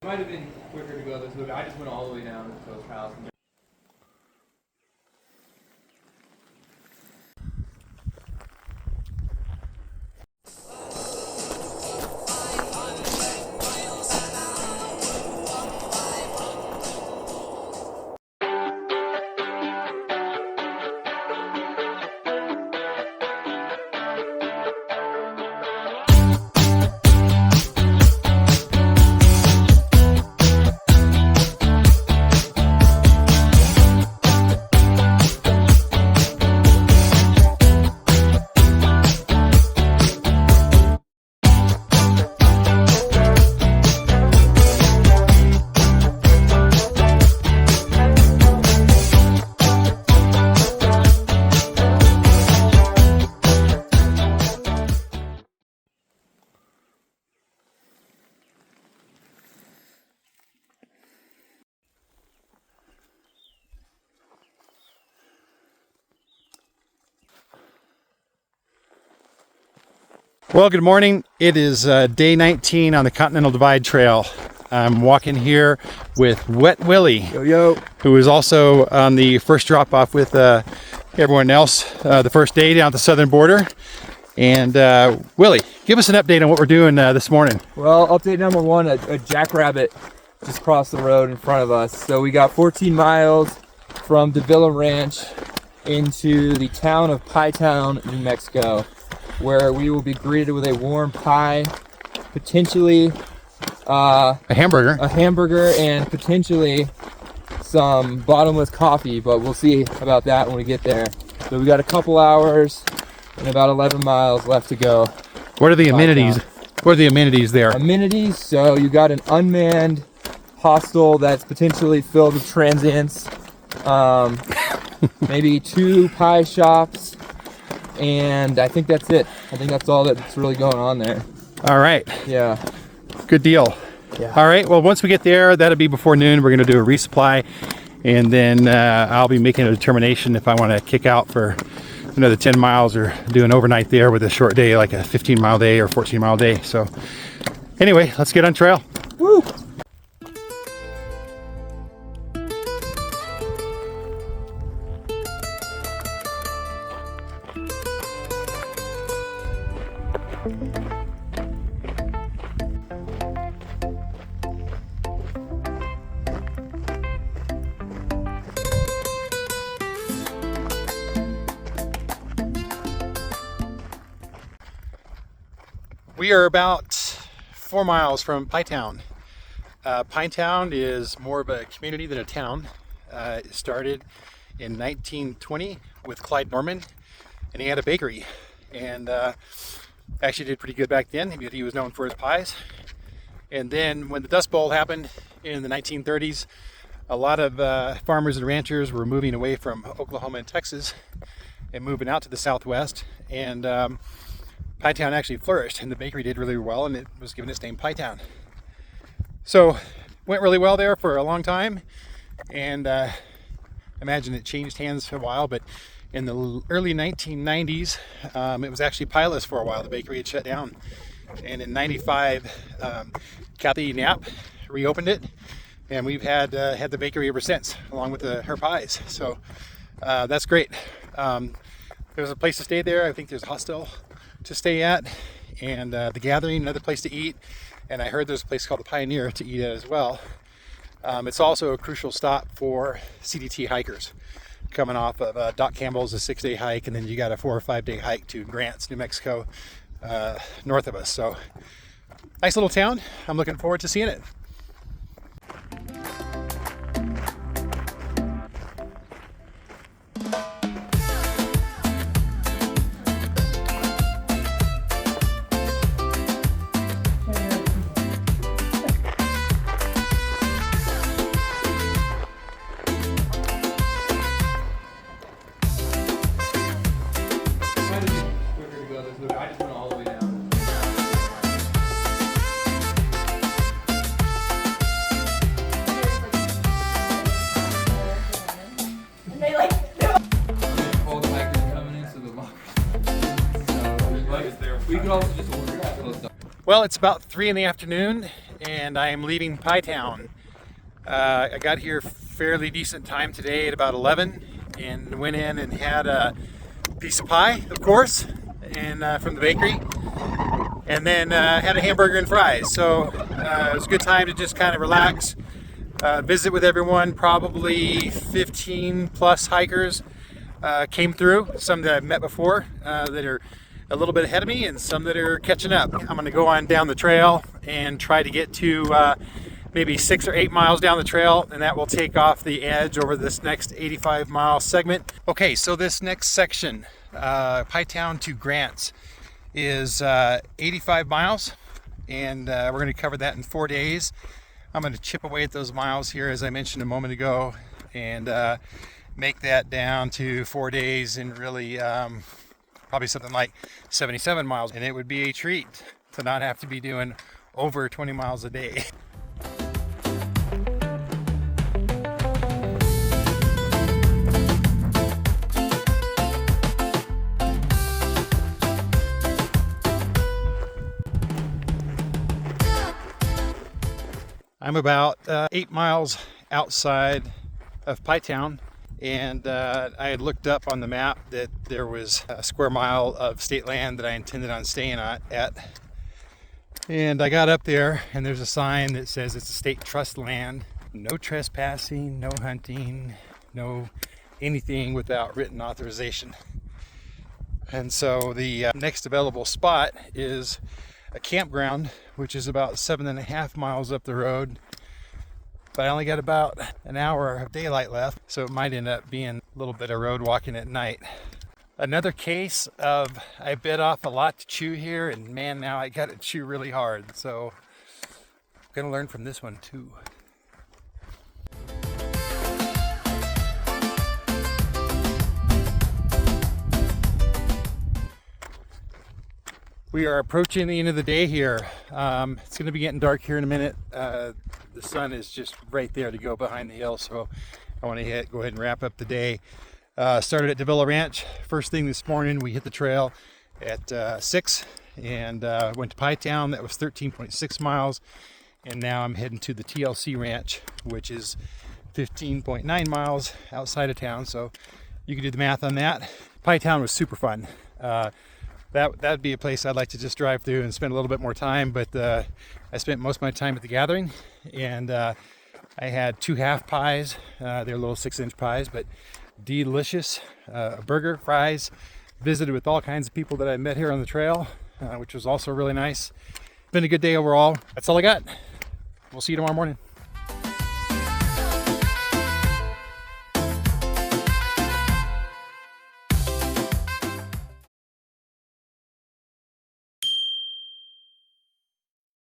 It might have been quicker to go this way. I just went all the way down to those house. Well, good morning. It is day 19 on the Continental Divide Trail. I'm walking here with Wet Willie, who is also on the first drop-off with everyone else, the first day down at the southern border. And Willie, give us an update on what we're doing this morning. Well, update number one, a jackrabbit just crossed the road in front of us. So we got 14 miles from Davila Ranch into the town of Pie Town, New Mexico, where we will be greeted with a warm pie, potentially a hamburger, and potentially some bottomless coffee, but we'll see about that when we get there. So we got a couple hours and about 11 miles left to go. What are the amenities? What are the amenities there? Amenities, so you got an unmanned hostel that's potentially filled with transients, maybe 2 pie shops, and I think that's it. I think that's all that's really going on there. All right. Yeah. Good deal. Yeah. All right. Well, once we get there, that'll be before noon. We're going to do a resupply, and then I'll be making a determination if I want to kick out for another 10 miles or do an overnight there with a short day, like a 15-mile day or 14-mile day. So anyway, let's get on trail. Woo! We are about 4 miles from Pie Town. Pie Town is more of a community than a town. It started in 1920 with Clyde Norman, and he had a bakery, and actually did pretty good back then. He was known for his pies. And then when the Dust Bowl happened in the 1930s, a lot of farmers and ranchers were moving away from Oklahoma and Texas and moving out to the Southwest, and Pie Town actually flourished, and the bakery did really well, and it was given its name Pie Town. So went really well there for a long time, and I imagine it changed hands for a while, but in the early 1990s, it was actually pieless for a while. The bakery had shut down, and in 95, Kathy Knapp reopened it, and we've had the bakery ever since, along with her pies. So that's great. There's a place to stay there. I think there's a hostel to stay at, and the Gathering, another place to eat, and I heard there's a place called the Pioneer to eat at as well. It's also a crucial stop for CDT hikers coming off of Doc Campbell's, a 6-day hike, and then you got a 4 or 5 day hike to Grants, New Mexico, north of us. So nice little town. I'm looking forward to seeing it. I just went all the way down. And they like All the hikers coming in, so the lockers. We could also just order it. Well, it's about 3 in the afternoon, and I am leaving Pie Town. I got here fairly decent time today at about 11 and went in and had a piece of pie, of course, and from the bakery, and then had a hamburger and fries. So it was a good time to just kind of relax, visit with everyone. Probably 15 plus hikers came through, some that I've met before that are a little bit ahead of me and some that are catching up. I'm going to go on down the trail and try to get to maybe 6 or 8 miles down the trail, and that will take off the edge over this next 85-mile segment. Okay, so this next section, Pie Town to Grants, is 85 miles, and we're going to cover that in 4 days. I'm going to chip away at those miles here, as I mentioned a moment ago, and make that down to 4 days in really probably something like 77 miles. And it would be a treat to not have to be doing over 20 miles a day. I'm about 8 miles outside of Pie Town, and I had looked up on the map that there was a square mile of state land that I intended on staying at. And I got up there, and there's a sign that says it's a state trust land. No trespassing, no hunting, no anything without written authorization. And so the next available spot is a campground, which is about 7.5 miles up the road. But I only got about an hour of daylight left, so it might end up being a little bit of road walking at night. Another case of I bit off a lot to chew here, and man, now I got to chew really hard. So I'm gonna learn from this one too. We are approaching the end of the day here. It's going to be getting dark here in a minute. The sun is just right there to go behind the hill, so I want to go ahead and wrap up the day. Started at Davila Ranch. First thing this morning, we hit the trail at 6 and went to Pie Town. That was 13.6 miles. And now I'm heading to the TLC Ranch, which is 15.9 miles outside of town. So you can do the math on that. Pie Town was super fun. That would be a place I'd like to just drive through and spend a little bit more time, but I spent most of my time at the gathering, and I had 2 half pies. They're little 6-inch pies, but delicious. A burger, fries. Visited with all kinds of people that I met here on the trail, which was also really nice. Been a good day overall. That's all I got. We'll see you tomorrow morning.